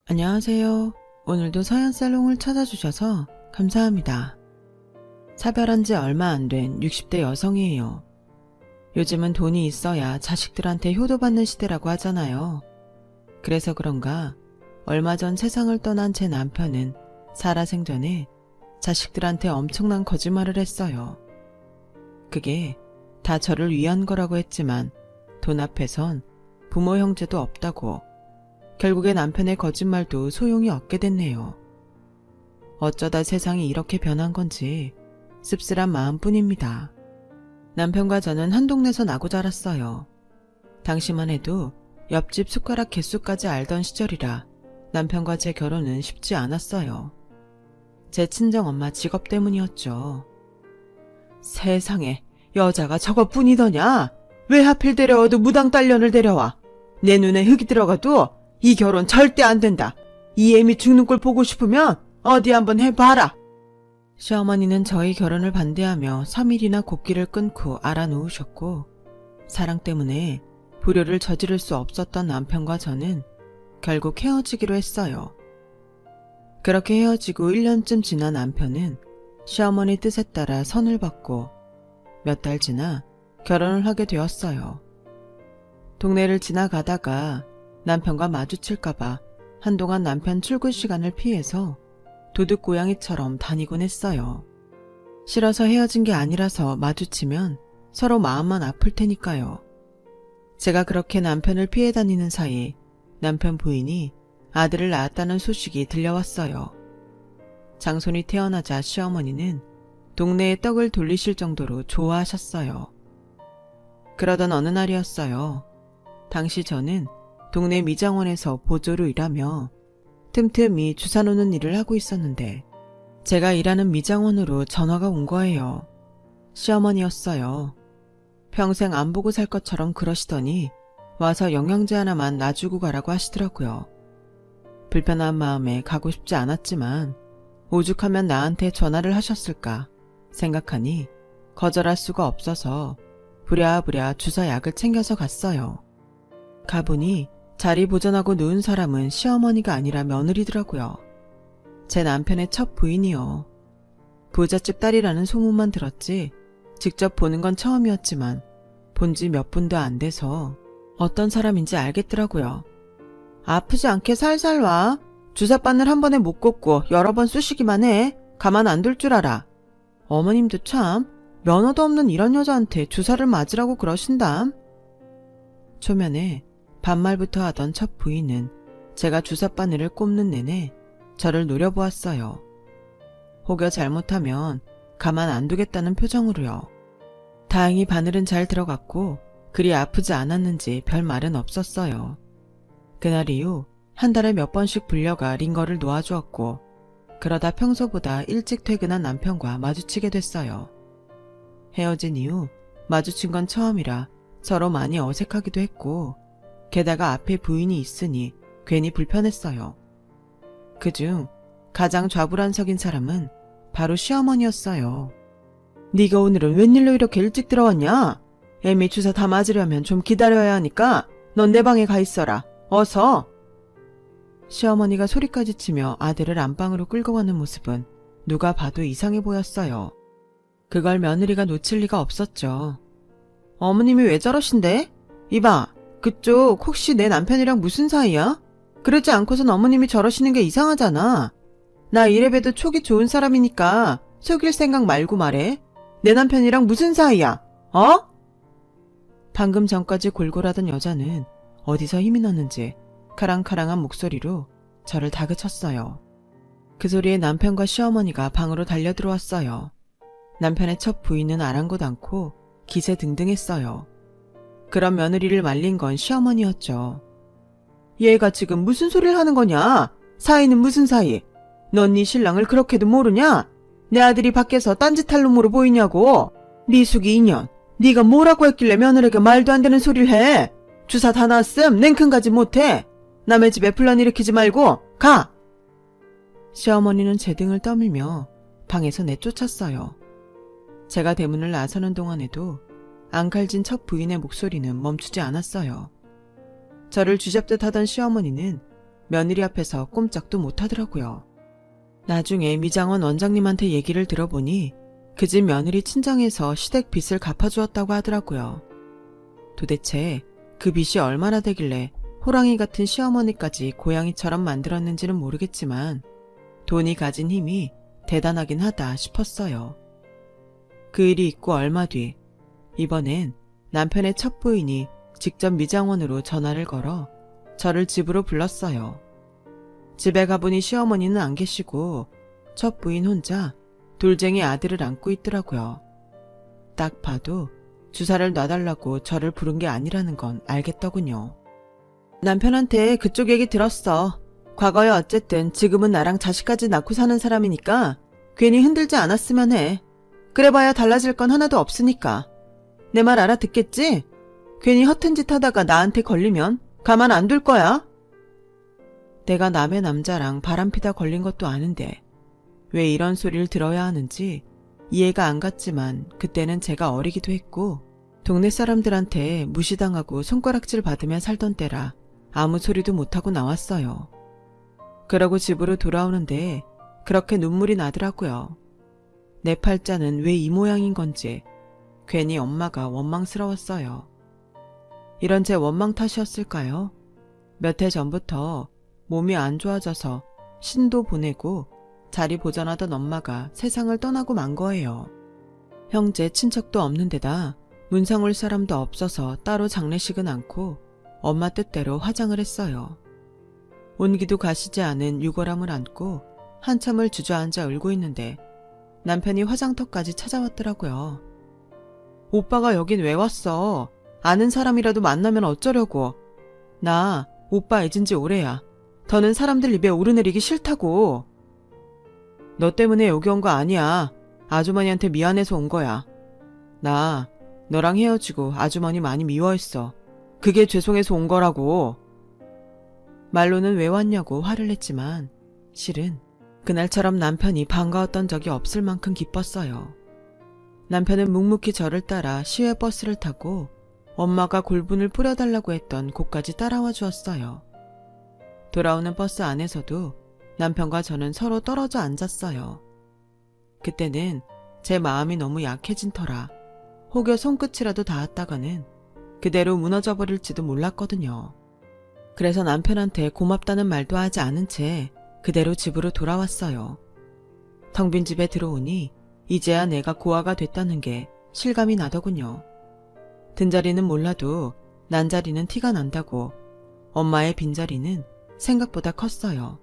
안녕하세요. 오늘도 서연살롱을 찾아주셔서 감사합니다. 사별한 지 얼마 안 된 60대 여성이에요. 요즘은 돈이 있어야 자식들한테 효도받는 시대라고 하잖아요. 그래서 그런가 얼마 전 세상을 떠난 제 남편은 살아생전에 자식들한테 엄청난 거짓말을 했어요. 그게 다 저를 위한 거라고 했지만 돈 앞에선 부모 형제도 없다고, 결국에 남편의 거짓말도 소용이 없게 됐네요. 어쩌다 세상이 이렇게 변한 건지 씁쓸한 마음뿐입니다. 남편과 저는 한 동네에서 나고 자랐어요. 당시만 해도 옆집 숟가락 개수까지 알던 시절이라 남편과 제 결혼은 쉽지 않았어요. 제 친정엄마 직업 때문이었죠. 세상에, 여자가 저것뿐이더냐? 왜 하필 데려와도 무당 딸년을 데려와? 내 눈에 흙이 들어가도 이 결혼 절대 안 된다. 이 애미 죽는 꼴 보고 싶으면 어디 한번 해봐라. 시어머니는 저희 결혼을 반대하며 3일이나 곡기를 끊고 알아놓으셨고, 사랑 때문에 불효를 저지를 수 없었던 남편과 저는 결국 헤어지기로 했어요. 그렇게 헤어지고 1년쯤 지난 남편은 시어머니 뜻에 따라 선을 받고 몇 달 지나 결혼을 하게 되었어요. 동네를 지나가다가 남편과 마주칠까봐 한동안 남편 출근 시간을 피해서 도둑고양이처럼 다니곤 했어요. 싫어서 헤어진 게 아니라서 마주치면 서로 마음만 아플 테니까요. 제가 그렇게 남편을 피해 다니는 사이 남편 부인이 아들을 낳았다는 소식이 들려왔어요. 장손이 태어나자 시어머니는 동네에 떡을 돌리실 정도로 좋아하셨어요. 그러던 어느 날이었어요. 당시 저는 동네 미장원에서 보조로 일하며 틈틈이 주사 놓는 일을 하고 있었는데 제가 일하는 미장원으로 전화가 온 거예요. 시어머니였어요. 평생 안 보고 살 것처럼 그러시더니 와서 영양제 하나만 놔주고 가라고 하시더라고요. 불편한 마음에 가고 싶지 않았지만 오죽하면 나한테 전화를 하셨을까 생각하니 거절할 수가 없어서 부랴부랴 주사약을 챙겨서 갔어요. 가보니 자리 보전하고 누운 사람은 시어머니가 아니라 며느리더라고요. 제 남편의 첫 부인이요. 부잣집 딸이라는 소문만 들었지 직접 보는 건 처음이었지만 본 지 몇 분도 안 돼서 어떤 사람인지 알겠더라고요. 아프지 않게 살살 와. 주사바늘 한 번에 못 꽂고 여러 번 쑤시기만 해. 가만 안 둘 줄 알아. 어머님도 참 면허도 없는 이런 여자한테 주사를 맞으라고 그러신담. 초면에 반말부터 하던 첫 부인은 제가 주사바늘을 꼽는 내내 저를 노려보았어요. 혹여 잘못하면 가만 안 두겠다는 표정으로요. 다행히 바늘은 잘 들어갔고 그리 아프지 않았는지 별 말은 없었어요. 그날 이후 한 달에 몇 번씩 불려가 링거를 놓아주었고, 그러다 평소보다 일찍 퇴근한 남편과 마주치게 됐어요. 헤어진 이후 마주친 건 처음이라 서로 많이 어색하기도 했고, 게다가 앞에 부인이 있으니 괜히 불편했어요. 그중 가장 좌불안석인 사람은 바로 시어머니였어요. 네가 오늘은 웬일로 이렇게 일찍 들어왔냐? 애미 주사 다 맞으려면 좀 기다려야 하니까 넌 내 방에 가 있어라. 어서! 시어머니가 소리까지 치며 아들을 안방으로 끌고 가는 모습은 누가 봐도 이상해 보였어요. 그걸 며느리가 놓칠 리가 없었죠. 어머님이 왜 저러신데? 이봐, 그쪽 혹시 내 남편이랑 무슨 사이야? 그러지 않고선 어머님이 저러시는 게 이상하잖아. 나 이래봬도 촉이 좋은 사람이니까 속일 생각 말고 말해. 내 남편이랑 무슨 사이야? 어? 방금 전까지 골골하던 여자는 어디서 힘이 났는지 카랑카랑한 목소리로 저를 다그쳤어요. 그 소리에 남편과 시어머니가 방으로 달려들어왔어요. 남편의 첫 부인은 아랑곳 않고 기세등등했어요. 그런 며느리를 말린 건 시어머니였죠. 얘가 지금 무슨 소리를 하는 거냐? 사이는 무슨 사이? 넌 네 신랑을 그렇게도 모르냐? 내 아들이 밖에서 딴짓할 놈으로 보이냐고. 미숙이 인연, 네가 뭐라고 했길래 며느리에게 말도 안 되는 소리를 해? 주사 다 놨음 냉큼 가지 못해. 남의 집에 분란 일으키지 말고 가! 시어머니는 제 등을 떠밀며 방에서 내쫓았어요. 제가 대문을 나서는 동안에도 앙칼진 첫 부인의 목소리는 멈추지 않았어요. 저를 쥐잡듯 하던 시어머니는 며느리 앞에서 꼼짝도 못하더라고요. 나중에 미장원 원장님한테 얘기를 들어보니 그 집 며느리 친정에서 시댁 빚을 갚아주었다고 하더라고요. 도대체 그 빚이 얼마나 되길래 호랑이 같은 시어머니까지 고양이처럼 만들었는지는 모르겠지만 돈이 가진 힘이 대단하긴 하다 싶었어요. 그 일이 있고 얼마 뒤, 이번엔 남편의 첫 부인이 직접 미장원으로 전화를 걸어 저를 집으로 불렀어요. 집에 가보니 시어머니는 안 계시고 첫 부인 혼자 돌쟁이 아들을 안고 있더라고요. 딱 봐도 주사를 놔달라고 저를 부른 게 아니라는 건 알겠더군요. 남편한테 그쪽 얘기 들었어. 과거에 어쨌든 지금은 나랑 자식까지 낳고 사는 사람이니까 괜히 흔들지 않았으면 해. 그래봐야 달라질 건 하나도 없으니까. 내 말 알아듣겠지? 괜히 허튼 짓 하다가 나한테 걸리면 가만 안 둘 거야. 내가 남의 남자랑 바람피다 걸린 것도 아는데 왜 이런 소리를 들어야 하는지 이해가 안 갔지만 그때는 제가 어리기도 했고 동네 사람들한테 무시당하고 손가락질 받으며 살던 때라 아무 소리도 못하고 나왔어요. 그러고 집으로 돌아오는데 그렇게 눈물이 나더라고요. 내 팔자는 왜 이 모양인 건지 괜히 엄마가 원망스러웠어요. 이런 제 원망 탓이었을까요? 몇 해 전부터 몸이 안 좋아져서 신도 보내고 자리 보전하던 엄마가 세상을 떠나고 만 거예요. 형제 친척도 없는 데다 문상 올 사람도 없어서 따로 장례식은 않고 엄마 뜻대로 화장을 했어요. 온기도 가시지 않은 유골함을 안고 한참을 주저앉아 울고 있는데 남편이 화장터까지 찾아왔더라고요. 오빠가 여긴 왜 왔어? 아는 사람이라도 만나면 어쩌려고. 나 오빠 잊은 지 오래야. 더는 사람들 입에 오르내리기 싫다고. 너 때문에 여기 온 거 아니야. 아주머니한테 미안해서 온 거야. 나 너랑 헤어지고 아주머니 많이 미워했어. 그게 죄송해서 온 거라고. 말로는 왜 왔냐고 화를 냈지만 실은 그날처럼 남편이 반가웠던 적이 없을 만큼 기뻤어요. 남편은 묵묵히 저를 따라 시외버스를 타고 엄마가 골분을 뿌려달라고 했던 곳까지 따라와 주었어요. 돌아오는 버스 안에서도 남편과 저는 서로 떨어져 앉았어요. 그때는 제 마음이 너무 약해진 터라 혹여 손끝이라도 닿았다가는 그대로 무너져 버릴지도 몰랐거든요. 그래서 남편한테 고맙다는 말도 하지 않은 채 그대로 집으로 돌아왔어요. 텅 빈 집에 들어오니 이제야 내가 고아가 됐다는 게 실감이 나더군요. 든 자리는 몰라도 난 자리는 티가 난다고 엄마의 빈자리는 생각보다 컸어요.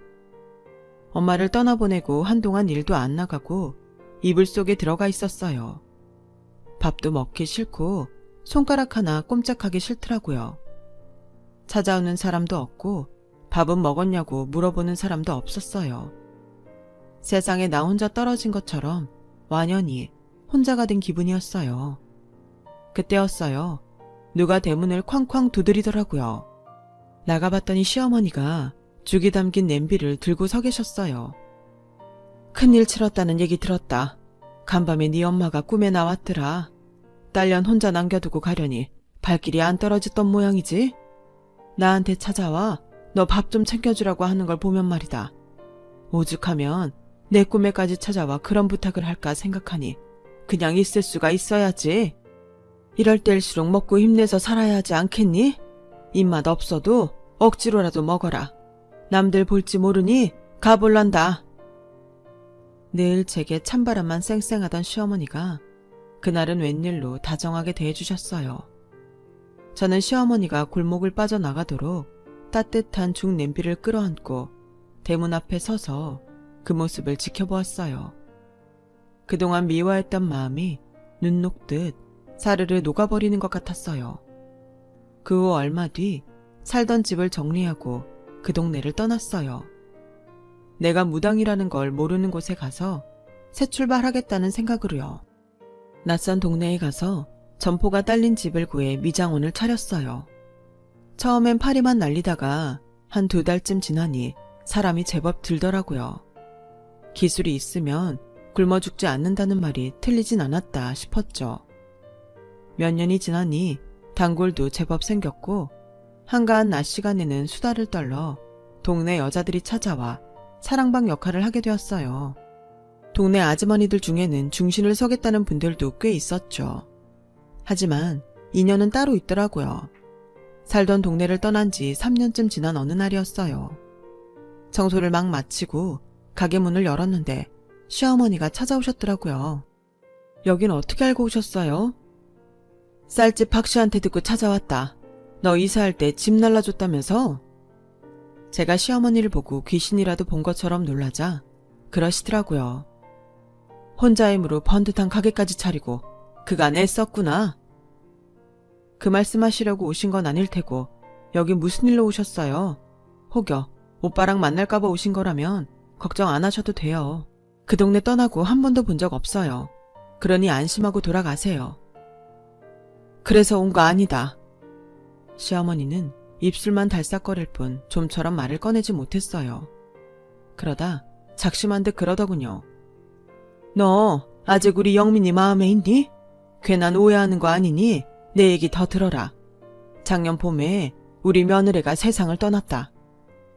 엄마를 떠나보내고 한동안 일도 안 나가고 이불 속에 들어가 있었어요. 밥도 먹기 싫고 손가락 하나 꼼짝하기 싫더라고요. 찾아오는 사람도 없고 밥은 먹었냐고 물어보는 사람도 없었어요. 세상에 나 혼자 떨어진 것처럼 완연히 혼자가 된 기분이었어요. 그때였어요. 누가 대문을 쾅쾅 두드리더라고요. 나가봤더니 시어머니가 죽이 담긴 냄비를 들고 서 계셨어요. 큰일 치렀다는 얘기 들었다. 간밤에 네 엄마가 꿈에 나왔더라. 딸년 혼자 남겨두고 가려니 발길이 안 떨어졌던 모양이지? 나한테 찾아와 너 밥 좀 챙겨주라고 하는 걸 보면 말이다. 오죽하면 내 꿈에까지 찾아와 그런 부탁을 할까 생각하니 그냥 있을 수가 있어야지. 이럴 때일수록 먹고 힘내서 살아야 하지 않겠니? 입맛 없어도 억지로라도 먹어라. 남들 볼지 모르니 가볼란다. 늘 제게 찬바람만 쌩쌩하던 시어머니가 그날은 웬일로 다정하게 대해주셨어요. 저는 시어머니가 골목을 빠져나가도록 따뜻한 죽 냄비를 끌어안고 대문 앞에 서서 그 모습을 지켜보았어요. 그동안 미워했던 마음이 눈 녹듯 사르르 녹아버리는 것 같았어요. 그 후 얼마 뒤 살던 집을 정리하고 그 동네를 떠났어요. 내가 무당이라는 걸 모르는 곳에 가서 새 출발하겠다는 생각으로요. 낯선 동네에 가서 점포가 딸린 집을 구해 미장원을 차렸어요. 처음엔 파리만 날리다가 한 2달쯤 지나니 사람이 제법 들더라고요. 기술이 있으면 굶어 죽지 않는다는 말이 틀리진 않았다 싶었죠. 몇 년이 지나니 단골도 제법 생겼고 한가한 낮 시간에는 수다를 떨러 동네 여자들이 찾아와 사랑방 역할을 하게 되었어요. 동네 아주머니들 중에는 중신을 서겠다는 분들도 꽤 있었죠. 하지만 인연은 따로 있더라고요. 살던 동네를 떠난 지 3년쯤 지난 어느 날이었어요. 청소를 막 마치고 가게 문을 열었는데 시어머니가 찾아오셨더라고요. 여긴 어떻게 알고 오셨어요? 쌀집 박씨한테 듣고 찾아왔다. 너 이사할 때 집 날라줬다면서? 제가 시어머니를 보고 귀신이라도 본 것처럼 놀라자 그러시더라고요. 혼자의 힘으로 번듯한 가게까지 차리고 그간 애썼구나. 그 말씀하시려고 오신 건 아닐 테고 여기 무슨 일로 오셨어요? 혹여 오빠랑 만날까봐 오신 거라면 걱정 안 하셔도 돼요. 그 동네 떠나고 한 번도 본 적 없어요. 그러니 안심하고 돌아가세요. 그래서 온 거 아니다. 시어머니는 입술만 달싹거릴 뿐 좀처럼 말을 꺼내지 못했어요. 그러다 작심한 듯 그러더군요. 너 아직 우리 영민이 마음에 있니? 괜한 오해하는 거 아니니? 내 얘기 더 들어라. 작년 봄에 우리 며느리가 세상을 떠났다.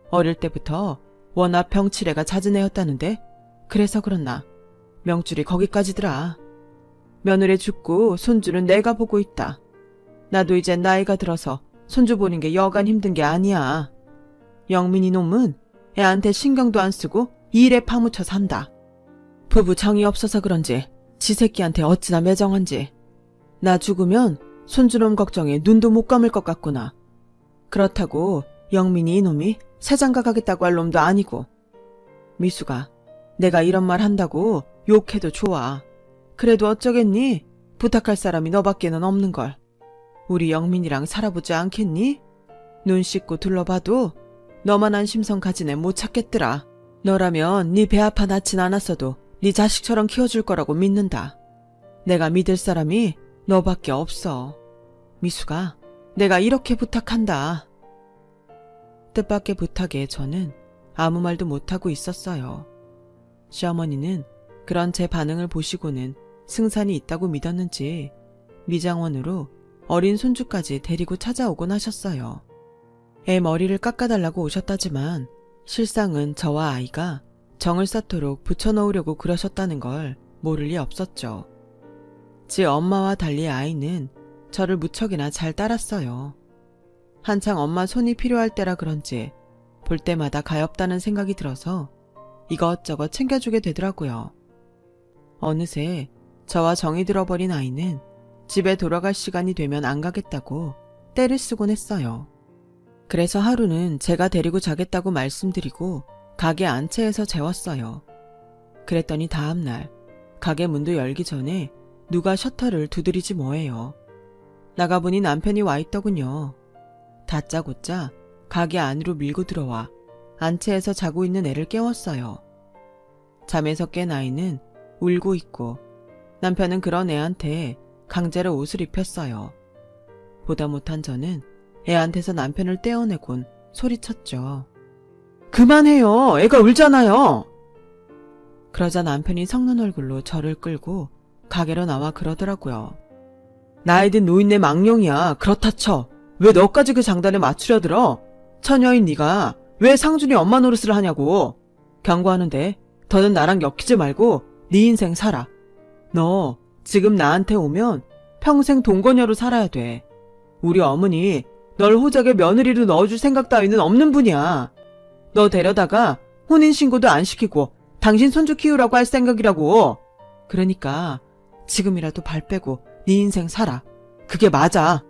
어릴 때부터 워낙 병치레가 잦은 애였다는데 그래서 그렇나 명줄이 거기까지더라. 며느리 죽고 손주는 내가 보고 있다. 나도 이제 나이가 들어서 손주 보는 게 여간 힘든 게 아니야. 영민이 놈은 애한테 신경도 안 쓰고 일에 파묻혀 산다. 부부 정이 없어서 그런지 지 새끼한테 어찌나 매정한지. 나 죽으면 손주놈 걱정에 눈도 못 감을 것 같구나. 그렇다고 영민이 이놈이 새장가 가겠다고 할 놈도 아니고. 미수가 내가 이런 말 한다고 욕해도 좋아. 그래도 어쩌겠니? 부탁할 사람이 너밖에는 없는걸. 우리 영민이랑 살아보지 않겠니? 눈 씻고 둘러봐도 너만한 심성 가진 애 못 찾겠더라. 너라면 네 배 아파 낳진 않았어도 네 자식처럼 키워줄 거라고 믿는다. 내가 믿을 사람이 너밖에 없어. 미수가 내가 이렇게 부탁한다. 뜻밖의 부탁에 저는 아무 말도 못하고 있었어요. 시어머니는 그런 제 반응을 보시고는 승산이 있다고 믿었는지 미장원으로 어린 손주까지 데리고 찾아오곤 하셨어요. 애 머리를 깎아달라고 오셨다지만 실상은 저와 아이가 정을 쌓도록 붙여놓으려고 그러셨다는 걸 모를 리 없었죠. 지 엄마와 달리 아이는 저를 무척이나 잘 따랐어요. 한창 엄마 손이 필요할 때라 그런지 볼 때마다 가엾다는 생각이 들어서 이것저것 챙겨주게 되더라고요. 어느새 저와 정이 들어버린 아이는 집에 돌아갈 시간이 되면 안 가겠다고 떼를 쓰곤 했어요. 그래서 하루는 제가 데리고 자겠다고 말씀드리고 가게 안채에서 재웠어요. 그랬더니 다음날 가게 문도 열기 전에 누가 셔터를 두드리지 뭐해요. 나가보니 남편이 와 있더군요. 다짜고짜 가게 안으로 밀고 들어와 안채에서 자고 있는 애를 깨웠어요. 잠에서 깬 아이는 울고 있고 남편은 그런 애한테 강제로 옷을 입혔어요. 보다 못한 저는 애한테서 남편을 떼어내곤 소리쳤죠. 그만해요. 애가 울잖아요. 그러자 남편이 섞는 얼굴로 저를 끌고 가게로 나와 그러더라고요. 나이 든 노인네 망령이야. 그렇다 쳐. 왜 너까지 그 장단에 맞추려 들어? 처녀인 네가 왜 상준이 엄마 노릇을 하냐고. 경고하는데 더는 나랑 엮이지 말고 네 인생 살아. 너 지금 나한테 오면 평생 동거녀로 살아야 돼. 우리 어머니 널 호적에 며느리로 넣어줄 생각 따위는 없는 분이야. 너 데려다가 혼인신고도 안 시키고 당신 손주 키우라고 할 생각이라고. 그러니까 지금이라도 발 빼고 네 인생 살아. 그게 맞아.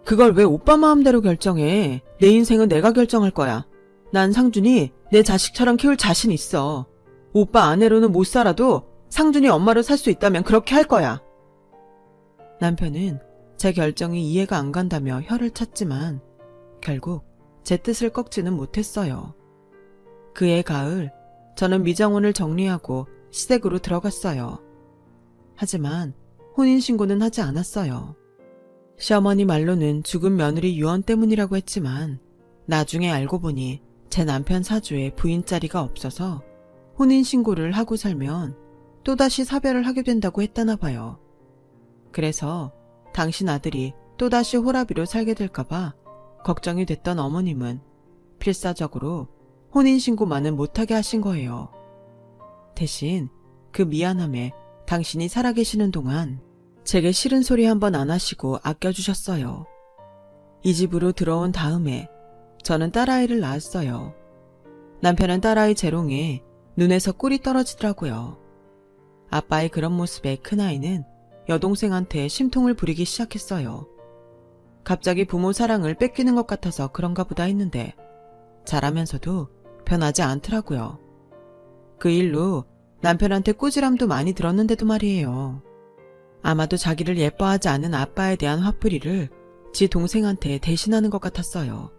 그걸 왜 오빠 마음대로 결정해. 내 인생은 내가 결정할 거야. 난 상준이 내 자식처럼 키울 자신 있어. 오빠 아내로는 못 살아도 상준이 엄마로 살 수 있다면 그렇게 할 거야. 남편은 제 결정이 이해가 안 간다며 혀를 찼지만 결국 제 뜻을 꺾지는 못했어요. 그해 가을 저는 미장원을 정리하고 시댁으로 들어갔어요. 하지만 혼인신고는 하지 않았어요. 시어머니 말로는 죽은 며느리 유언 때문이라고 했지만 나중에 알고 보니 제 남편 사주에 부인 자리가 없어서 혼인신고를 하고 살면 또다시 사별을 하게 된다고 했다나 봐요. 그래서 당신 아들이 또다시 호라비로 살게 될까봐 걱정이 됐던 어머님은 필사적으로 혼인신고만은 못하게 하신 거예요. 대신 그 미안함에 당신이 살아계시는 동안 제게 싫은 소리 한번 안 하시고 아껴주셨어요. 이 집으로 들어온 다음에 저는 딸아이를 낳았어요. 남편은 딸아이 재롱에 눈에서 꿀이 떨어지더라고요. 아빠의 그런 모습에 큰아이는 여동생한테 심통을 부리기 시작했어요. 갑자기 부모 사랑을 뺏기는 것 같아서 그런가 보다 했는데 자라면서도 변하지 않더라고요. 그 일로 남편한테 꾸지람도 많이 들었는데도 말이에요. 아마도 자기를 예뻐하지 않은 아빠에 대한 화풀이를 지 동생한테 대신하는 것 같았어요.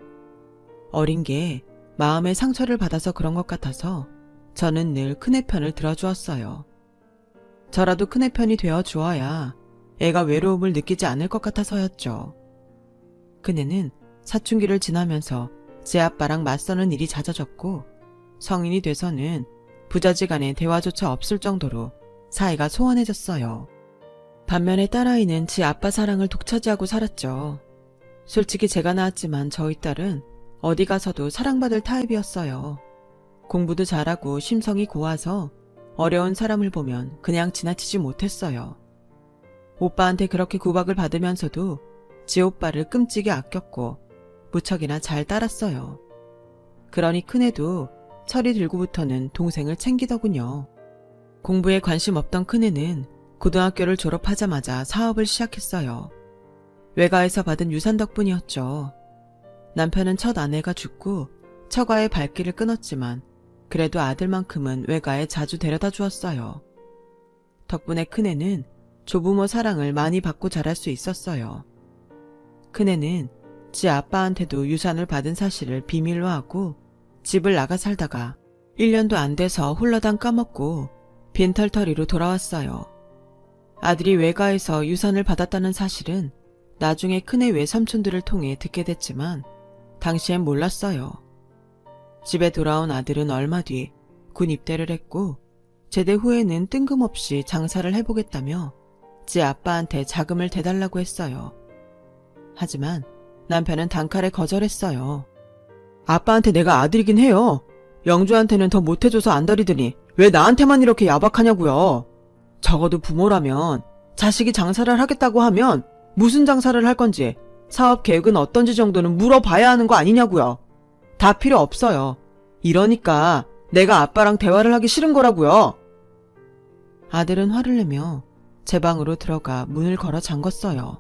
어린 게 마음의 상처를 받아서 그런 것 같아서 저는 늘 큰애 편을 들어주었어요. 저라도 큰애 편이 되어 주어야 애가 외로움을 느끼지 않을 것 같아서였죠. 큰애는 사춘기를 지나면서 제 아빠랑 맞서는 일이 잦아졌고 성인이 돼서는 부자지간의 대화조차 없을 정도로 사이가 소원해졌어요. 반면에 딸아이는 지 아빠 사랑을 독차지하고 살았죠. 솔직히 제가 낳았지만 저희 딸은 어디 가서도 사랑받을 타입이었어요. 공부도 잘하고 심성이 고와서 어려운 사람을 보면 그냥 지나치지 못했어요. 오빠한테 그렇게 구박을 받으면서도 지 오빠를 끔찍이 아꼈고 무척이나 잘 따랐어요. 그러니 큰애도 철이 들고부터는 동생을 챙기더군요. 공부에 관심 없던 큰애는 고등학교를 졸업하자마자 사업을 시작했어요. 외가에서 받은 유산 덕분이었죠. 남편은 첫 아내가 죽고 처가의 발길을 끊었지만 그래도 아들만큼은 외가에 자주 데려다 주었어요. 덕분에 큰애는 조부모 사랑을 많이 받고 자랄 수 있었어요. 큰애는 지 아빠한테도 유산을 받은 사실을 비밀로 하고 집을 나가 살다가 1년도 안 돼서 홀라당 까먹고 빈털터리로 돌아왔어요. 아들이 외가에서 유산을 받았다는 사실은 나중에 큰애 외삼촌들을 통해 듣게 됐지만 당시엔 몰랐어요. 집에 돌아온 아들은 얼마 뒤 군 입대를 했고 제대 후에는 뜬금없이 장사를 해보겠다며 지 아빠한테 자금을 대달라고 했어요. 하지만 남편은 단칼에 거절했어요. 아빠한테 내가 아들이긴 해요. 영주한테는 더 못해줘서 안달이더니 왜 나한테만 이렇게 야박하냐고요. 적어도 부모라면 자식이 장사를 하겠다고 하면 무슨 장사를 할 건지 사업 계획은 어떤지 정도는 물어봐야 하는 거 아니냐고요. 다 필요 없어요. 이러니까 내가 아빠랑 대화를 하기 싫은 거라고요. 아들은 화를 내며 제 방으로 들어가 문을 걸어 잠궜어요.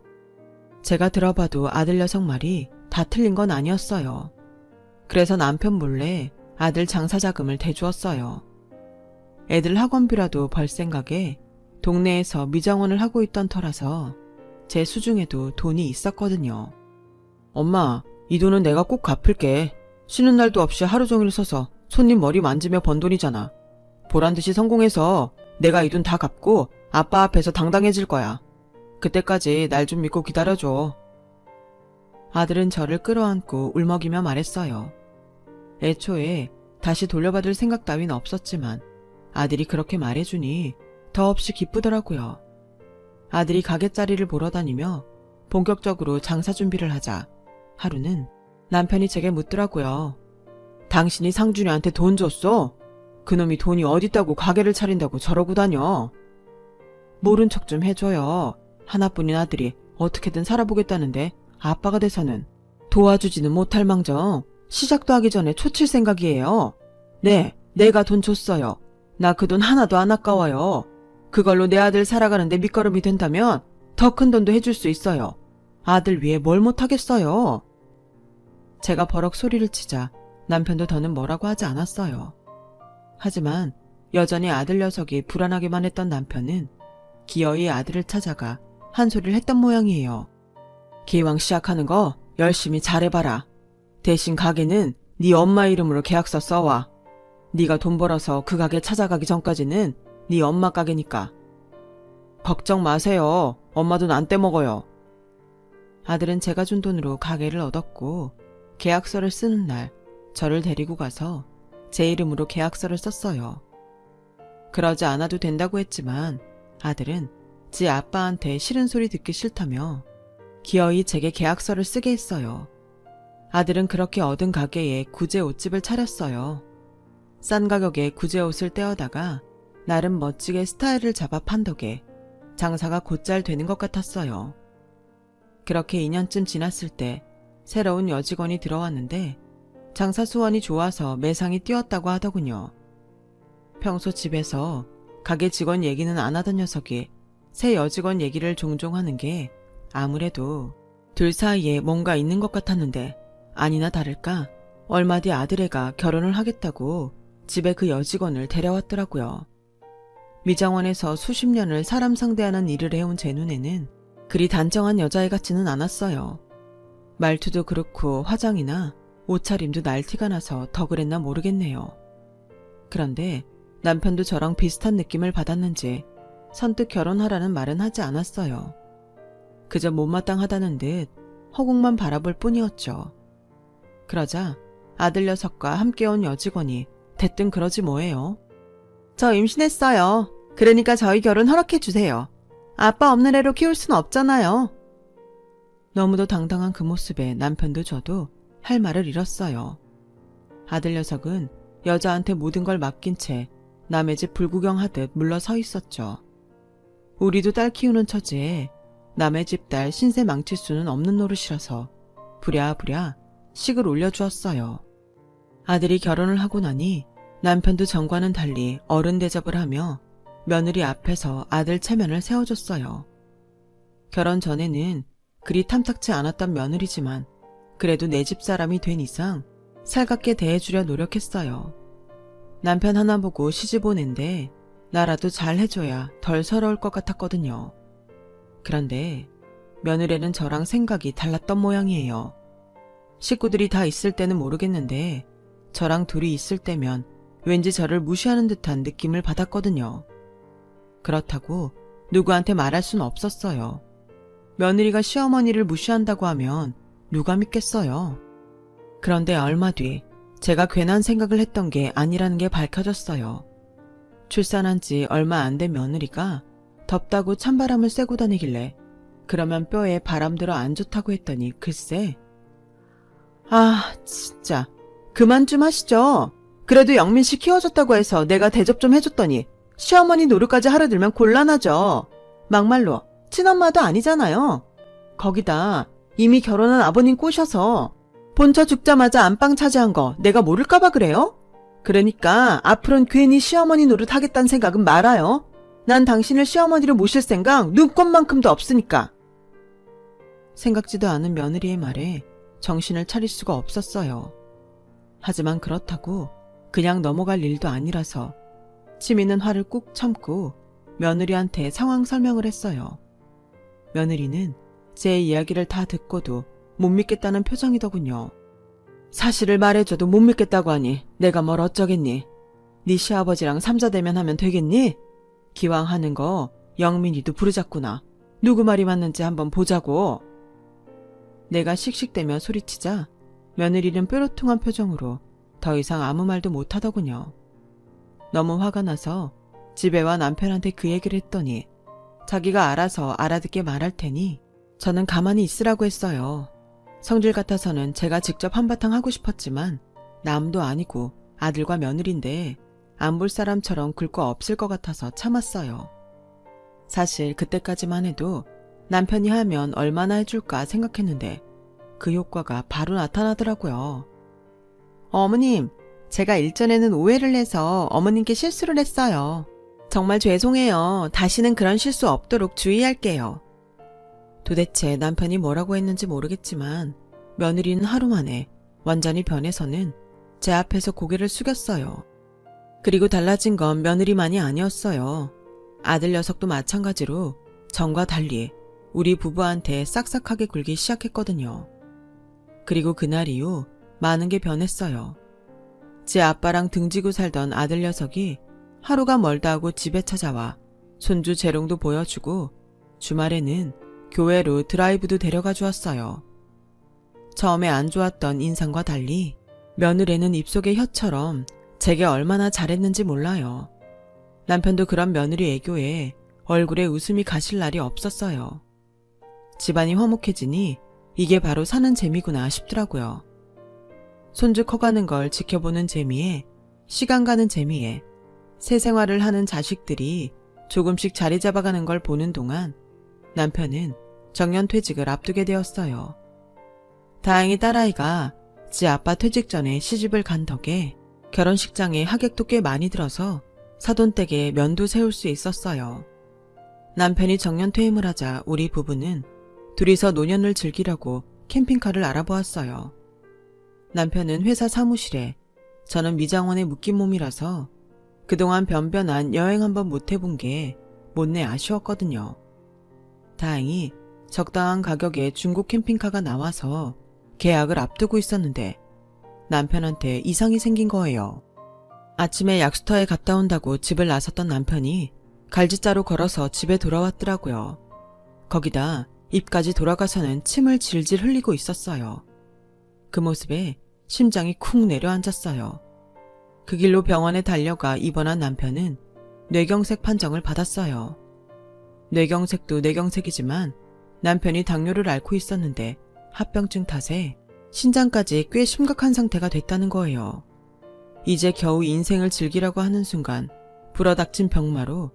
제가 들어봐도 아들 녀석 말이 다 틀린 건 아니었어요. 그래서 남편 몰래 아들 장사 자금을 대주었어요. 애들 학원비라도 벌 생각에 동네에서 미장원을 하고 있던 터라서 제 수중에도 돈이 있었거든요. 엄마, 이 돈은 내가 꼭 갚을게. 쉬는 날도 없이 하루 종일 서서 손님 머리 만지며 번 돈이잖아. 보란듯이 성공해서 내가 이 돈 다 갚고 아빠 앞에서 당당해질 거야. 그때까지 날 좀 믿고 기다려줘. 아들은 저를 끌어안고 울먹이며 말했어요. 애초에 다시 돌려받을 생각 따윈 없었지만 아들이 그렇게 말해주니 더없이 기쁘더라고요. 아들이 가게자리를 보러 다니며 본격적으로 장사 준비를 하자 하루는 남편이 제게 묻더라고요. 당신이 상준이한테 돈 줬어? 그놈이 돈이 어딨다고 가게를 차린다고 저러고 다녀. 모른 척 좀 해줘요. 하나뿐인 아들이 어떻게든 살아보겠다는데 아빠가 돼서는 도와주지는 못할 망정 시작도 하기 전에 초칠 생각이에요. 네, 내가 돈 줬어요. 나 그 돈 하나도 안 아까워요. 그걸로 내 아들 살아가는데 밑거름이 된다면 더 큰 돈도 해줄 수 있어요. 아들 위해 뭘 못하겠어요. 제가 버럭 소리를 치자 남편도 더는 뭐라고 하지 않았어요. 하지만 여전히 아들 녀석이 불안하게만 했던 남편은 기어이 아들을 찾아가 한 소리를 했던 모양이에요. 기왕 시작하는 거 열심히 잘해봐라. 대신 가게는 네 엄마 이름으로 계약서 써와. 네가 돈 벌어서 그 가게 찾아가기 전까지는 네 엄마 가게니까. 걱정 마세요. 엄마 돈 안 떼먹어요. 아들은 제가 준 돈으로 가게를 얻었고 계약서를 쓰는 날 저를 데리고 가서 제 이름으로 계약서를 썼어요. 그러지 않아도 된다고 했지만 아들은 지 아빠한테 싫은 소리 듣기 싫다며 기어이 제게 계약서를 쓰게 했어요. 아들은 그렇게 얻은 가게에 구제 옷집을 차렸어요. 싼 가격에 구제 옷을 떼어다가 나름 멋지게 스타일을 잡아 판 덕에 장사가 곧잘 되는 것 같았어요. 그렇게 2년쯤 지났을 때 새로운 여직원이 들어왔는데 장사 수완이 좋아서 매상이 뛰었다고 하더군요. 평소 집에서 가게 직원 얘기는 안 하던 녀석이 새 여직원 얘기를 종종 하는 게 아무래도 둘 사이에 뭔가 있는 것 같았는데 아니나 다를까 얼마 뒤 아들애가 결혼을 하겠다고 집에 그 여직원을 데려왔더라고요. 미장원에서 수십 년을 사람 상대하는 일을 해온 제 눈에는 그리 단정한 여자애 같지는 않았어요. 말투도 그렇고 화장이나 옷차림도 날티가 나서 더 그랬나 모르겠네요. 그런데 남편도 저랑 비슷한 느낌을 받았는지 선뜻 결혼하라는 말은 하지 않았어요. 그저 못마땅하다는 듯 허공만 바라볼 뿐이었죠. 그러자 아들 녀석과 함께 온 여직원이 대뜸 그러지 뭐예요. 저 임신했어요. 그러니까 저희 결혼 허락해 주세요. 아빠 없는 애로 키울 순 없잖아요. 너무도 당당한 그 모습에 남편도 저도 할 말을 잃었어요. 아들 녀석은 여자한테 모든 걸 맡긴 채 남의 집 불구경하듯 물러서 있었죠. 우리도 딸 키우는 처지에 남의 집 딸 신세 망칠 수는 없는 노릇이라서 부랴부랴 식을 올려주었어요. 아들이 결혼을 하고 나니 남편도 전과는 달리 어른 대접을 하며 며느리 앞에서 아들 체면을 세워줬어요. 결혼 전에는 그리 탐탁치 않았던 며느리지만 그래도 내 집 사람이 된 이상 살갑게 대해주려 노력했어요. 남편 하나 보고 시집 오는데 나라도 잘 해줘야 덜 서러울 것 같았거든요. 그런데 며느리는 저랑 생각이 달랐던 모양이에요. 식구들이 다 있을 때는 모르겠는데 저랑 둘이 있을 때면 왠지 저를 무시하는 듯한 느낌을 받았거든요. 그렇다고 누구한테 말할 순 없었어요. 며느리가 시어머니를 무시한다고 하면 누가 믿겠어요. 그런데 얼마 뒤 제가 괜한 생각을 했던 게 아니라는 게 밝혀졌어요. 출산한 지 얼마 안 된 며느리가 덥다고 찬바람을 쐬고 다니길래 그러면 뼈에 바람 들어 안 좋다고 했더니 글쎄. 아 진짜 그만 좀 하시죠. 그래도 영민씨 키워줬다고 해서 내가 대접 좀 해줬더니 시어머니 노릇까지 하려 들면 곤란하죠. 막말로 친엄마도 아니잖아요. 거기다 이미 결혼한 아버님 꼬셔서 본처 죽자마자 안방 차지한 거 내가 모를까봐 그래요? 그러니까 앞으로는 괜히 시어머니 노릇 하겠다는 생각은 말아요. 난 당신을 시어머니로 모실 생각 눈꼽만큼도 없으니까. 생각지도 않은 며느리의 말에 정신을 차릴 수가 없었어요. 하지만 그렇다고 그냥 넘어갈 일도 아니라서 치미는 화를 꾹 참고 며느리한테 상황 설명을 했어요. 며느리는 제 이야기를 다 듣고도 못 믿겠다는 표정이더군요. 사실을 말해줘도 못 믿겠다고 하니 내가 뭘 어쩌겠니? 네 시아버지랑 삼자대면 하면 되겠니? 기왕 하는 거 영민이도 부르자꾸나. 누구 말이 맞는지 한번 보자고. 내가 씩씩대며 소리치자 며느리는 뾰루퉁한 표정으로 더 이상 아무 말도 못하더군요. 너무 화가 나서 집에 와 남편한테 그 얘기를 했더니 자기가 알아서 알아듣게 말할 테니 저는 가만히 있으라고 했어요. 성질 같아서는 제가 직접 한바탕 하고 싶었지만 남도 아니고 아들과 며느리인데 안 볼 사람처럼 굴 거 없을 것 같아서 참았어요. 사실 그때까지만 해도 남편이 하면 얼마나 해줄까 생각했는데 그 효과가 바로 나타나더라고요. 어머님, 제가 일전에는 오해를 해서 어머님께 실수를 했어요. 정말 죄송해요. 다시는 그런 실수 없도록 주의할게요. 도대체 남편이 뭐라고 했는지 모르겠지만 며느리는 하루 만에 완전히 변해서는 제 앞에서 고개를 숙였어요. 그리고 달라진 건 며느리만이 아니었어요. 아들 녀석도 마찬가지로 전과 달리 우리 부부한테 싹싹하게 굴기 시작했거든요. 그리고 그날 이후 많은 게 변했어요. 제 아빠랑 등지고 살던 아들 녀석이 하루가 멀다 하고 집에 찾아와 손주 재롱도 보여주고 주말에는 교회로 드라이브도 데려가 주었어요. 처음에 안 좋았던 인상과 달리 며느리는 입속의 혀처럼 제게 얼마나 잘했는지 몰라요. 남편도 그런 며느리 애교에 얼굴에 웃음이 가실 날이 없었어요. 집안이 화목해지니 이게 바로 사는 재미구나 싶더라고요. 손주 커가는 걸 지켜보는 재미에, 시간 가는 재미에 새 생활을 하는 자식들이 조금씩 자리 잡아가는 걸 보는 동안 남편은 정년퇴직을 앞두게 되었어요. 다행히 딸아이가 지 아빠 퇴직 전에 시집을 간 덕에 결혼식장에 하객도 꽤 많이 들어서 사돈댁에 면도 세울 수 있었어요. 남편이 정년퇴임을 하자 우리 부부는 둘이서 노년을 즐기려고 캠핑카를 알아보았어요. 남편은 회사 사무실에, 저는 미장원에 묶인 몸이라서 그동안 변변한 여행 한번 못 해본 게 못내 아쉬웠거든요. 다행히 적당한 가격에 중고 캠핑카가 나와서 계약을 앞두고 있었는데 남편한테 이상이 생긴 거예요. 아침에 약수터에 갔다 온다고 집을 나섰던 남편이 갈지자로 걸어서 집에 돌아왔더라고요. 거기다 입까지 돌아가서는 침을 질질 흘리고 있었어요. 그 모습에 심장이 쿵 내려앉았어요. 그 길로 병원에 달려가 입원한 남편은 뇌경색 판정을 받았어요. 뇌경색도 뇌경색이지만 남편이 당뇨를 앓고 있었는데 합병증 탓에 신장까지 꽤 심각한 상태가 됐다는 거예요. 이제 겨우 인생을 즐기려고 하는 순간 불어닥친 병마로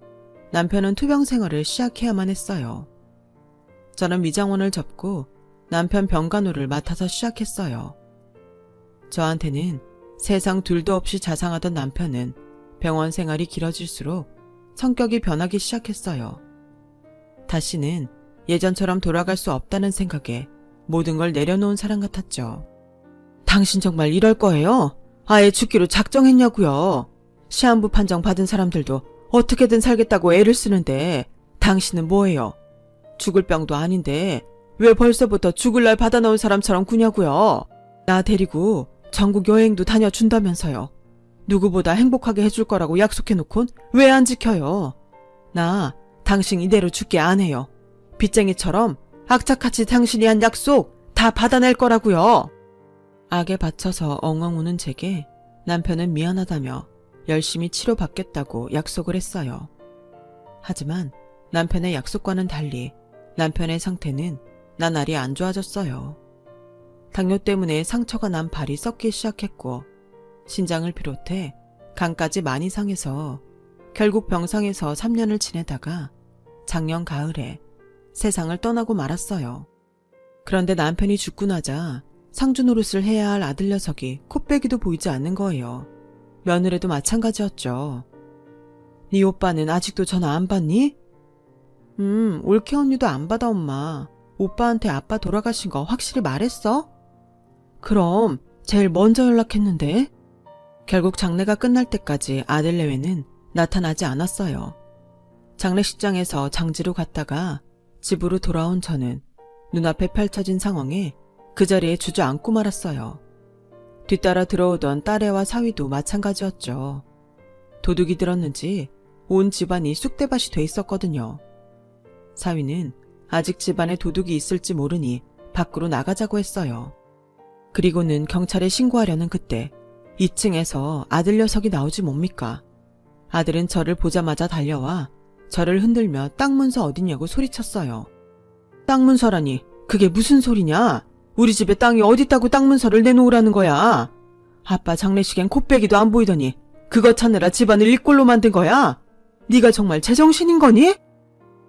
남편은 투병 생활을 시작해야만 했어요. 저는 미장원을 접고 남편 병간호를 맡아서 시작했어요. 저한테는 세상 둘도 없이 자상하던 남편은 병원 생활이 길어질수록 성격이 변하기 시작했어요. 다시는 예전처럼 돌아갈 수 없다는 생각에 모든 걸 내려놓은 사람 같았죠. 당신 정말 이럴 거예요? 아예 죽기로 작정했냐고요. 시한부 판정 받은 사람들도 어떻게든 살겠다고 애를 쓰는데 당신은 뭐예요? 죽을 병도 아닌데 왜 벌써부터 죽을 날 받아놓은 사람처럼 구냐고요. 나 데리고 전국 여행도 다녀준다면서요. 누구보다 행복하게 해줄 거라고 약속해놓곤 왜 안 지켜요? 나 당신 이대로 죽게 안 해요. 빚쟁이처럼 악착같이 당신이 한 약속 다 받아낼 거라고요. 악에 받쳐서 엉엉 우는 제게 남편은 미안하다며 열심히 치료받겠다고 약속을 했어요. 하지만 남편의 약속과는 달리 남편의 상태는 나날이 안 좋아졌어요. 당뇨 때문에 상처가 난 발이 썩기 시작했고 신장을 비롯해 간까지 많이 상해서 결국 병상에서 3년을 지내다가 작년 가을에 세상을 떠나고 말았어요. 그런데 남편이 죽고 나자 상주 노릇을 해야 할 아들 녀석이 코빼기도 보이지 않는 거예요. 며느리도 마찬가지였죠. 네 오빠는 아직도 전화 안 받니? 올케 언니도 안 받아 엄마. 오빠한테 아빠 돌아가신 거 확실히 말했어? 그럼 제일 먼저 연락했는데? 결국 장례가 끝날 때까지 아들 내외는 나타나지 않았어요. 장례식장에서 장지로 갔다가 집으로 돌아온 저는 눈앞에 펼쳐진 상황에 그 자리에 주저앉고 말았어요. 뒤따라 들어오던 딸애와 사위도 마찬가지였죠. 도둑이 들었는지 온 집안이 쑥대밭이 돼 있었거든요. 사위는 아직 집안에 도둑이 있을지 모르니 밖으로 나가자고 했어요. 그리고는 경찰에 신고하려는 그때 2층에서 아들 녀석이 나오지 뭡니까? 아들은 저를 보자마자 달려와 저를 흔들며 땅 문서 어딨냐고 소리쳤어요. 땅 문서라니 그게 무슨 소리냐? 우리 집에 땅이 어딨다고 땅 문서를 내놓으라는 거야? 아빠 장례식엔 코빼기도 안 보이더니 그거 찾느라 집안을 이 꼴로 만든 거야? 네가 정말 제정신인 거니?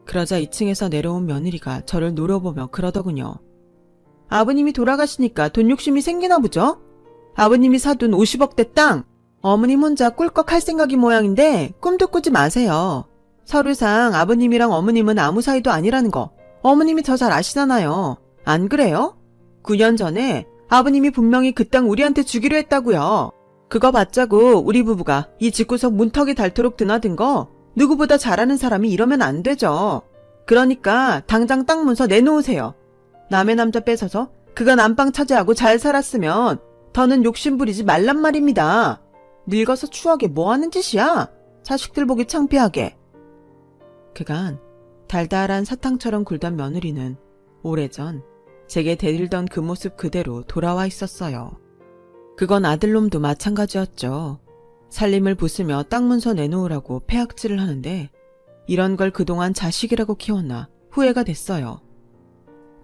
그러자 2층에서 내려온 며느리가 저를 노려보며 그러더군요. 아버님이 돌아가시니까 돈 욕심이 생기나 보죠? 아버님이 사둔 50억대 땅, 어머님 혼자 꿀꺽 할 생각이 모양인데 꿈도 꾸지 마세요. 서류상 아버님이랑 어머님은 아무 사이도 아니라는 거 어머님이 더 잘 아시잖아요. 안 그래요? 9년 전에 아버님이 분명히 그 땅 우리한테 주기로 했다고요. 그거 받자고 우리 부부가 이 집구석 문턱에 닳도록 드나든 거 누구보다 잘하는 사람이 이러면 안 되죠. 그러니까 당장 땅 문서 내놓으세요. 남의 남자 뺏어서 그가 남방 차지하고 잘 살았으면 더는 욕심 부리지 말란 말입니다. 늙어서 추하게 뭐하는 짓이야? 자식들 보기 창피하게. 그간 달달한 사탕처럼 굴던 며느리는 오래전 제게 대들던 그 모습 그대로 돌아와 있었어요. 그건 아들놈도 마찬가지였죠. 살림을 부수며 땅 문서 내놓으라고 폐악질을 하는데 이런 걸 그동안 자식이라고 키웠나 후회가 됐어요.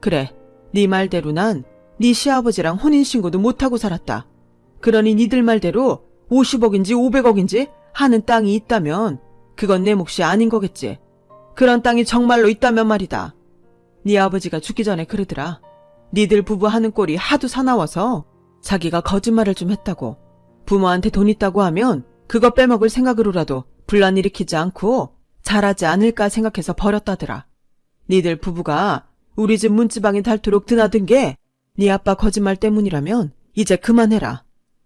그래, 네 말대로 난 네 시아버지랑 혼인신고도 못하고 살았다. 그러니 니들 말대로 50억인지 500억인지 하는 땅이 있다면 그건 내 몫이 아닌 거겠지. 그런 땅이 정말로 있다면 말이다. 네 아버지가 죽기 전에 그러더라. 니들 부부 하는 꼴이 하도 사나워서 자기가 거짓말을 좀 했다고. 부모한테 돈 있다고 하면 그거 빼먹을 생각으로라도 분란 일으키지 않고 잘하지 않을까 생각해서 버렸다더라. 니들 부부가 우리 집 문지방에 닳도록 드나든 게 네 아빠 거짓말 때문이라면 이제 그만해라.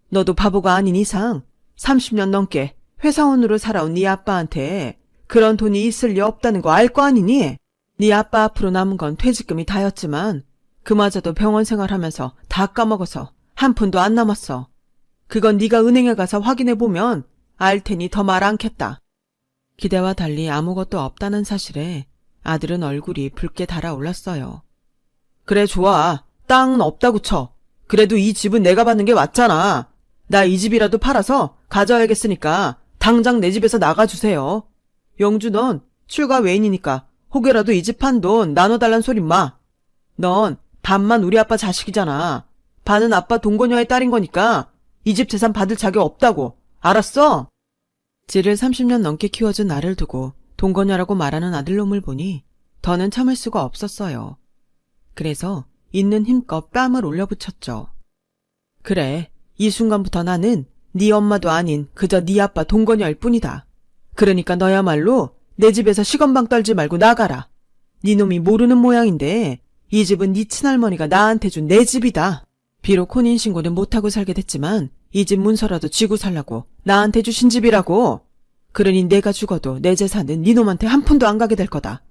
너도 바보가 아닌 이상 30년 넘게 회사원으로 살아온 네 아빠한테 그런 돈이 있을 리 없다는 거 알 거 아니니? 네 아빠 앞으로 남은 건 퇴직금이 다였지만 그마저도 병원 생활하면서 다 까먹어서 한 푼도 안 남았어. 그건 네가 은행에 가서 확인해보면 알 테니 더 말 않겠다. 기대와 달리 아무것도 없다는 사실에 아들은 얼굴이 붉게 달아올랐어요. 그래 좋아. 땅은 없다고 쳐. 그래도 이 집은 내가 받는 게 맞잖아. 나 이 집이라도 팔아서 가져야겠으니까 당장 내 집에서 나가주세요. 영주 넌 출가 외인이니까 혹여라도 이 집 판 돈 나눠달란 소린 마. 넌 반만 우리 아빠 자식이잖아. 반은 아빠 동거녀의 딸인 거니까 이 집 재산 받을 자격 없다고. 알았어? 지를 30년 넘게 키워준 나를 두고 동거녀라고 말하는 아들놈을 보니 더는 참을 수가 없었어요. 그래서 있는 힘껏 뺨을 올려붙였죠. 그래, 이 순간부터 나는 네 엄마도 아닌 그저 네 아빠 동거녀일 뿐이다. 그러니까 너야말로 내 집에서 시건방 떨지 말고 나가라. 네 놈이 모르는 모양인데 이 집은 네 친할머니가 나한테 준 내 집이다. 비록 혼인신고는 못하고 살게 됐지만 이 집 문서라도 쥐고 살라고 나한테 주신 집이라고. 그러니 내가 죽어도 내 재산은 네 놈한테 한 푼도 안 가게 될 거다.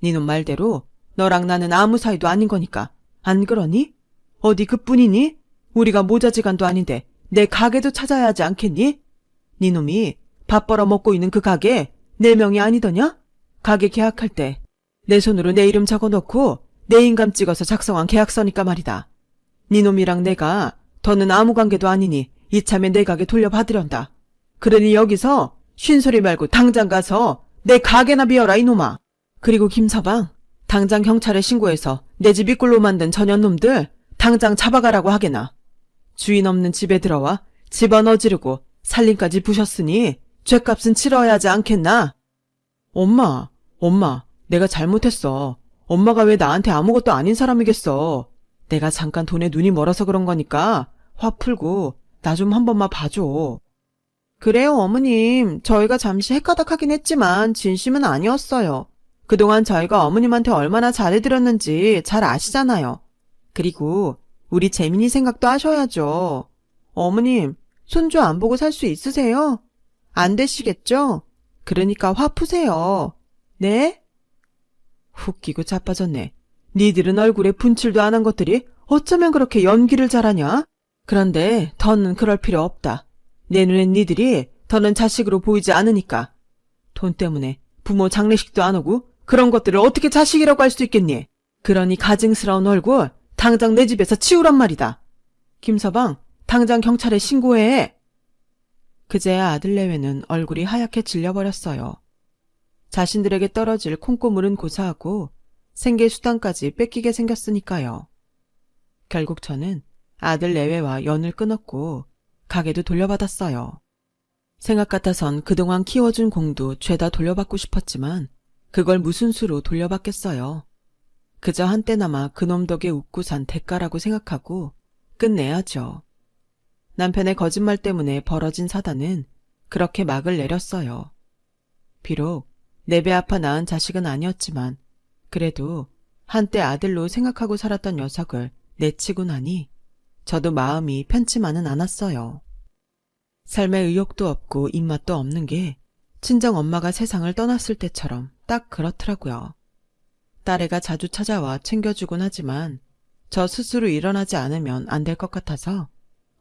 네 놈 말대로 너랑 나는 아무 사이도 아닌 거니까. 안 그러니? 어디 그뿐이니? 우리가 모자지간도 아닌데 내 가게도 찾아야 하지 않겠니? 네 놈이 밥 벌어 먹고 있는 그 가게 내 명이 아니더냐? 가게 계약할 때 내 손으로 내 이름 적어놓고 내 인감 찍어서 작성한 계약서니까 말이다. 네 놈이랑 내가 더는 아무 관계도 아니니 이참에 내 가게 돌려받으련다. 그러니 여기서 쉰소리 말고 당장 가서 내 가게나 비워라 이놈아. 그리고 김서방, 당장 경찰에 신고해서 내 집 입굴로 만든 전현놈들 당장 잡아가라고 하게나. 주인 없는 집에 들어와 집안 어지르고 살림까지 부셨으니 죗값은 치러야 하지 않겠나? 엄마, 내가 잘못했어. 엄마가 왜 나한테 아무것도 아닌 사람이겠어. 내가 잠깐 돈에 눈이 멀어서 그런 거니까 화 풀고 나 좀 한 번만 봐줘. 그래요, 어머님. 저희가 잠시 헷가닥하긴 했지만 진심은 아니었어요. 그동안 저희가 어머님한테 얼마나 잘해드렸는지 잘 아시잖아요. 그리고 우리 재민이 생각도 하셔야죠. 어머님, 손주 안 보고 살 수 있으세요? 안 되시겠죠? 그러니까 화 푸세요. 네? 훅 끼고 자빠졌네. 니들은 얼굴에 분칠도 안 한 것들이 어쩌면 그렇게 연기를 잘하냐? 그런데 더는 그럴 필요 없다. 내 눈엔 니들이 더는 자식으로 보이지 않으니까. 돈 때문에 부모 장례식도 안 오고 그런 것들을 어떻게 자식이라고 할 수 있겠니? 그러니 가증스러운 얼굴 당장 내 집에서 치우란 말이다. 김서방, 당장 경찰에 신고해. 그제야 아들 내외는 얼굴이 하얗게 질려버렸어요. 자신들에게 떨어질 콩고물은 고사하고 생계 수단까지 뺏기게 생겼으니까요. 결국 저는 아들 내외와 연을 끊었고 가게도 돌려받았어요. 생각 같아선 그동안 키워준 공도 죄다 돌려받고 싶었지만 그걸 무슨 수로 돌려받겠어요. 그저 한때나마 그놈 덕에 웃고 산 대가라고 생각하고 끝내야죠. 남편의 거짓말 때문에 벌어진 사단은 그렇게 막을 내렸어요. 비록 내 배 아파 낳은 자식은 아니었지만 그래도 한때 아들로 생각하고 살았던 녀석을 내치고 나니 저도 마음이 편치만은 않았어요. 삶에 의욕도 없고 입맛도 없는 게 친정 엄마가 세상을 떠났을 때처럼 딱 그렇더라고요. 딸애가 자주 찾아와 챙겨주곤 하지만 저 스스로 일어나지 않으면 안 될 것 같아서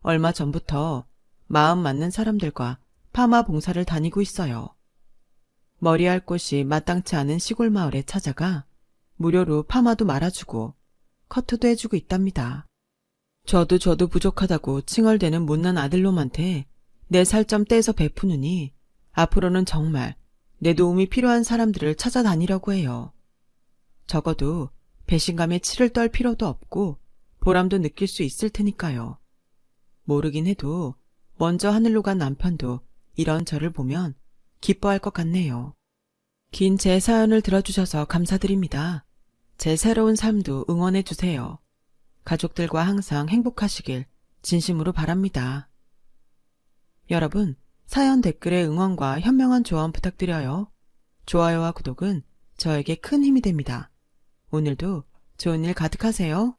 얼마 전부터 마음 맞는 사람들과 파마 봉사를 다니고 있어요. 머리할 곳이 마땅치 않은 시골 마을에 찾아가 무료로 파마도 말아주고 커트도 해주고 있답니다. 저도 부족하다고 칭얼대는 못난 아들놈한테 내 살 좀 떼서 베푸느니 앞으로는 정말 내 도움이 필요한 사람들을 찾아다니려고 해요. 적어도 배신감에 치를 떨 필요도 없고 보람도 느낄 수 있을 테니까요. 모르긴 해도 먼저 하늘로 간 남편도 이런 저를 보면 기뻐할 것 같네요. 긴 제 사연을 들어주셔서 감사드립니다. 제 새로운 삶도 응원해주세요. 가족들과 항상 행복하시길 진심으로 바랍니다. 여러분, 사연 댓글에 응원과 현명한 조언 부탁드려요. 좋아요와 구독은 저에게 큰 힘이 됩니다. 오늘도 좋은 일 가득하세요.